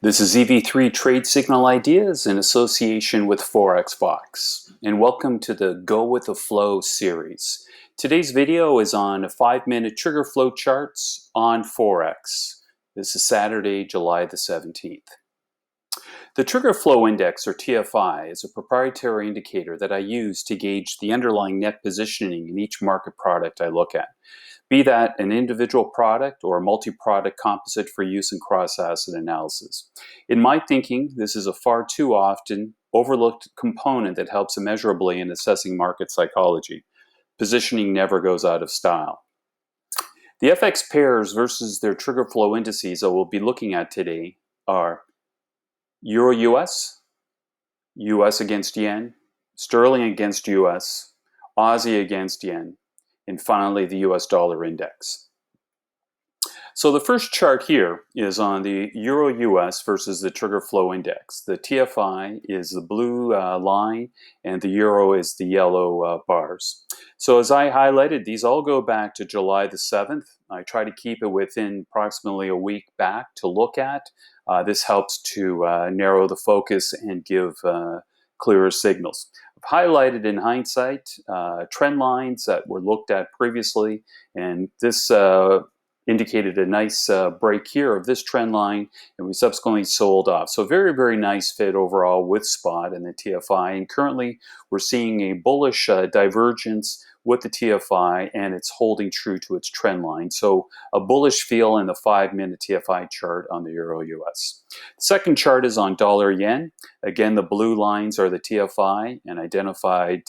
This is EV3 Trade Signal Ideas in association with forex, and welcome to the Go with the Flow series. Today's video is on 5-minute trigger flow charts on forex. This is Saturday, July the 17th. The Trigger Flow Index, or TFI, is a proprietary indicator that I use to gauge the underlying net positioning in each market product I look at, be that an individual product or a multi-product composite for use in cross-asset analysis. In my thinking, this is a far too often overlooked component that helps immeasurably in assessing market psychology. Positioning never goes out of style. The FX pairs versus their trigger flow indices that we'll be looking at today are Euro-US, US against Yen, Sterling against US, Aussie against Yen, and finally the US dollar index. So the first chart here is on the Euro-US versus the trigger flow index. The TFI is the blue line and the Euro is the yellow bars. So as I highlighted, these all go back to July the 7th. I try to keep it within approximately a week back to look at. This helps to narrow the focus and give clearer signals. I've highlighted in hindsight trend lines that were looked at previously, and this indicated a nice break here of this trend line, and we subsequently sold off. So very, very nice fit overall with spot and the TFI, and currently we're seeing a bullish divergence with the TFI, and it's holding true to its trend line. So a bullish feel in the 5-minute TFI chart on the Euro-US. The second chart is on dollar-yen. Again, the blue lines are the TFI and identified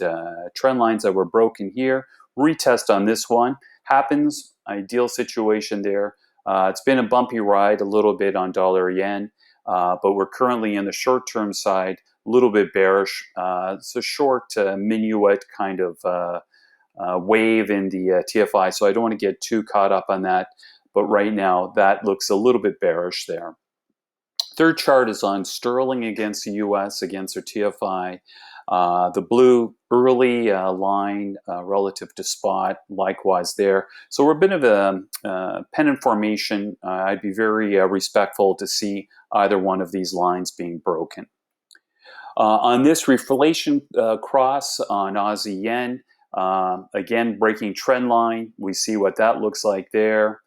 trend lines that were broken here. Retest on this one. Happens, ideal situation there. It's been a bumpy ride a little bit on dollar-yen, but we're currently in the short-term side, a little bit bearish. It's a short minuet kind of wave in the TFI, so I don't want to get too caught up on that, but right now that looks a little bit bearish there. Third chart is on sterling against the US against their TFI. The blue early line relative to spot, likewise there. So we're a bit of a pennant formation. I'd be very respectful to see either one of these lines being broken. On this reflation cross on Aussie yen, again, breaking trend line. We see what that looks like there.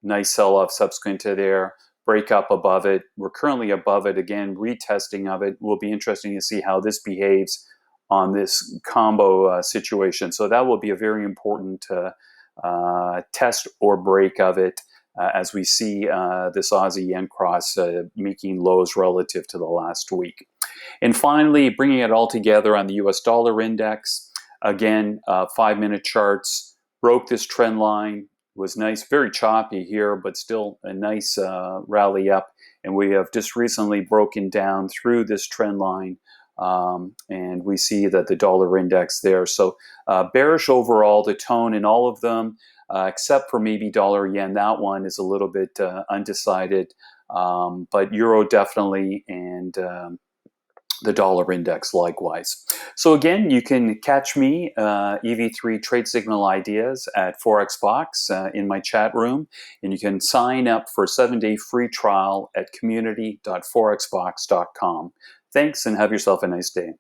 Nice sell-off subsequent to there. Break up above it. We're currently above it. Again, retesting of it. Will be interesting to see how this behaves on this combo situation. So that will be a very important test or break of it as we see this Aussie yen cross making lows relative to the last week. And finally, bringing it all together on the US dollar index. Again, 5-minute charts, broke this trend line, was nice, very choppy here, but still a nice rally up. And we have just recently broken down through this trend line, and we see that the dollar index there. So bearish overall, the tone in all of them, except for maybe dollar yen. That one is a little bit undecided, but euro definitely, and the dollar index likewise. So again, you can catch me, EV3 Trade Signal Ideas at Forex in my chat room, and you can sign up for a 7-day free trial at community.forexbox.com. Thanks, and have yourself a nice day.